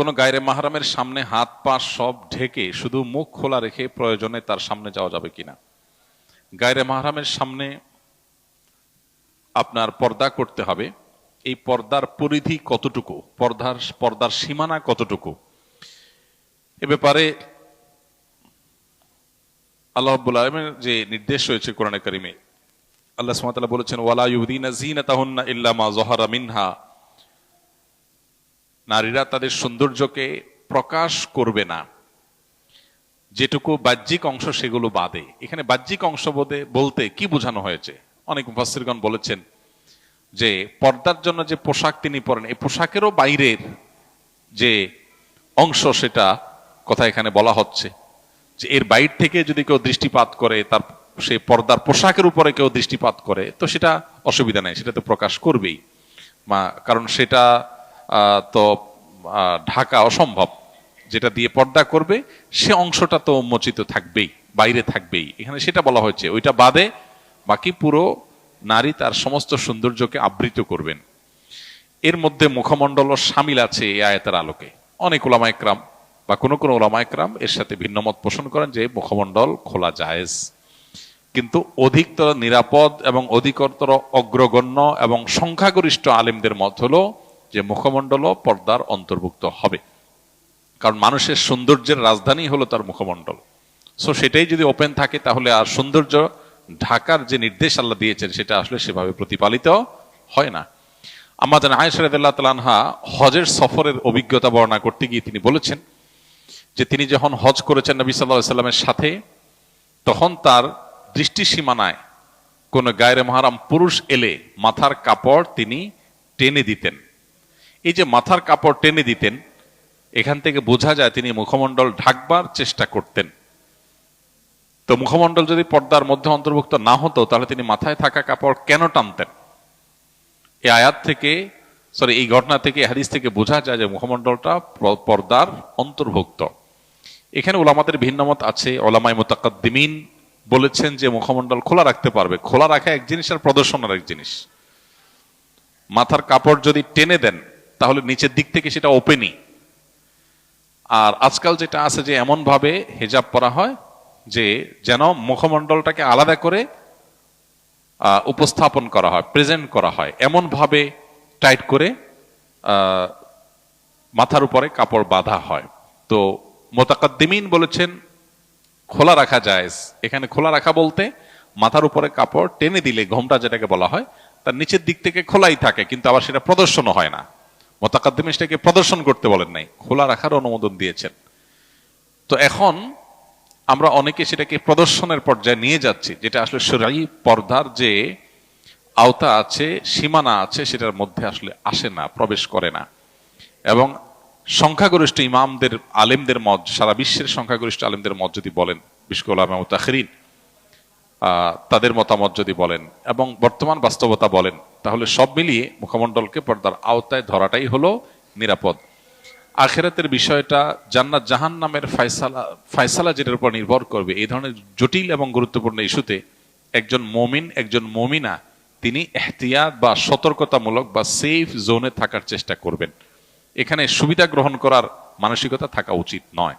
কোনো গায়রে মাহরামের সামনে হাত পা সব ঢেকে শুধু মুখ খোলা রেখে প্রয়োজনে তার সামনে যাওয়া যাবে কিনা? গায়রে মাহরামের সামনে আপনার পর্দা করতে হবে। এই পর্দার পরিধি কতটুকু, পর্দার সীমানা কতটুকু, এ ব্যাপারে আল্লাহ রাব্বুল আলামিনের যে নির্দেশ রয়েছে কোরআনে কারিমে, আল্লাহ সুবহানাহু ওয়া তাআলা বলেছেন, ওয়ালা ইউযিনা যিনাতাহুন্না ইল্লা মা যাহারা মিনহা, নারীরা তাদের সৌন্দর্যকে প্রকাশ করবে না যেটুকু বাহ্যিক অংশ সেগুলো বাদে। এখানে বাহ্যিক অংশ বলতে কি বোঝানো হয়েছে? অনেক মুফাসসিরগণ বলেছেন যে পর্দার জন্য যে পোশাক তিনি পরেন, এই পোশাকেরও বাইরের যে অংশ সেটা কথা এখানে বলা হচ্ছে, যে এর বাইর থেকে যদি কেউ দৃষ্টিপাত করে, তার সেই পর্দার পোশাকের উপরে কেউ দৃষ্টিপাত করে, তো সেটা অসুবিধা নেই, সেটা তো প্রকাশ করবেই, কারণ সেটা তো ঢাকা অসম্ভব। যেটা দিয়ে পর্দা করবে সে অংশটা তো উন্মোচিত থাকবেই, বাইরে থাকবেই। এখানে সেটা বলা হয়েছে, ওইটা বাদে বাকি পুরো নারী তার সমস্ত সৌন্দর্যকে আবৃত করবেন। এর মধ্যে মুখমণ্ডলও শামিল আছে এই আয়াতের আলোকে। অনেক উলামা ইকরাম বা কোন কোন উলামা ইকরাম এর সাথে ভিন্ন মত পোষণ করেন যে মুখমণ্ডল খোলা জায়েজ, কিন্তু অধিকতর নিরাপদ এবং অধিকতর অগ্রগণ্য এবং সংখ্যাগরিষ্ঠ আলেমদের মত হলো যে মুখমণ্ডলও পর্দার অন্তর্ভুক্ত হবে, কারণ মানুষের সৌন্দর্যের রাজধানী হলো তার মুখমণ্ডল। সো সেটাই যদি ওপেন থাকে তাহলে আর সৌন্দর্য ঢাকার যে নির্দেশ আল্লাহ দিয়েছেন সেটা আসলে সেভাবে প্রতিপালিত হয় না। আমাদের আয়েশা রাদিয়াল্লাহু তাআলা আনহা হজের সফরের অভিজ্ঞতা বর্ণনা করতে গিয়ে তিনি বলেছেন যে তিনি যখন হজ করেছেন নবী সাল্লাল্লাহু আলাইহি সাল্লামের সাথে, তখন তার দৃষ্টি সীমানায় কোন গায়রে মাহরাম পুরুষ এলে মাথার কাপড় তিনি টেনে দিতেন। এই যে মাথার কাপড় টেনে দিতেন, এখান থেকে বোঝা যায় তিনি মুখমণ্ডল ঢাকবার চেষ্টা করতেন। তো মুখমণ্ডল যদি পর্দার মধ্যে অন্তর্ভুক্ত না হতো তাহলে তিনি মাথায় থাকা কাপড় কেন টানতেন? এই আয়াত থেকে এই ঘটনা থেকে, হাদিস থেকে বোঝা যায় যে মুখমণ্ডলটা পর্দার অন্তর্ভুক্ত। এখানে উলামাদের ভিন্নমত আছে। উলামায়ে মুতাকাদ্দিমিন বলেছেন যে মুখমণ্ডল খোলা রাখতে পারবে। খোলা রাখা এক জিনিস আর প্রদর্শন আর এক জিনিস। মাথার কাপড় যদি টেনে দেন তাহলে নিচের দিক থেকে সেটা ওপেনই। আর আজকাল যেটা আছে যে এমন ভাবে হিজাব পরা হয় যে যেন মুখমণ্ডলটাকে আলাদা করে উপস্থাপন করা হয়, প্রেজেন্ট করা হয়, এমন ভাবে টাইট করে মাথার উপরে কাপড় বাঁধা হয়। তো মুতাকাদ্দিমিন বলেছেন খোলা রাখা জায়েজ। এখানে খোলা রাখা বলতে মাথার উপরে কাপড় টেনে দিলে, ঘোমটা যেটাকে বলা হয়, তার নিচের দিক থেকে খোলাই থাকে, কিন্তু আবার সেটা প্রদর্শনও হয় না। মুতাকাদ্দিমিন সেটাকে প্রদর্শন করতে বলেন নাই, খোলা রাখার অনুমোদন দিয়েছেন। তো এখন আমরা অনেকে সেটাকে প্রদর্শনের পর্যায়ে নিয়ে যাচ্ছি, যেটা আসলে শরঈ পর্দার যে আওতা আছে, সীমানা আছে, সেটার মধ্যে আসলে আসে না, প্রবেশ করে না। এবং সংখ্যাগরিষ্ঠ ইমামদের, আলেমদের মত, সারা বিশ্বের সংখ্যাগরিষ্ঠ আলেমদের মত যদি বলেন, বিশেষ করে উলামা মুতাখিরিন তাদের মতামত যদি বলেন এবং বর্তমান বাস্তবতা বলেন, তাহলে সব মিলিয়ে মুখমণ্ডলকে পর্দার আওতায় ধরাটাই হলো নিরাপদ। আখিরাতের বিষয়টা, জান্নাত জাহান্নামের ফয়সালা যেটার উপর নির্ভর করবে, এই ধরনের জটিল এবং গুরুত্বপূর্ণ ইস্যুতে একজন মুমিন, একজন মুমিনা তিনি ইহতিয়াত বা সতর্কতামূলক বা সেফ জোনে থাকার চেষ্টা করবেন। এখানে সুবিধা গ্রহণ করার মানসিকতা থাকা উচিত নয়।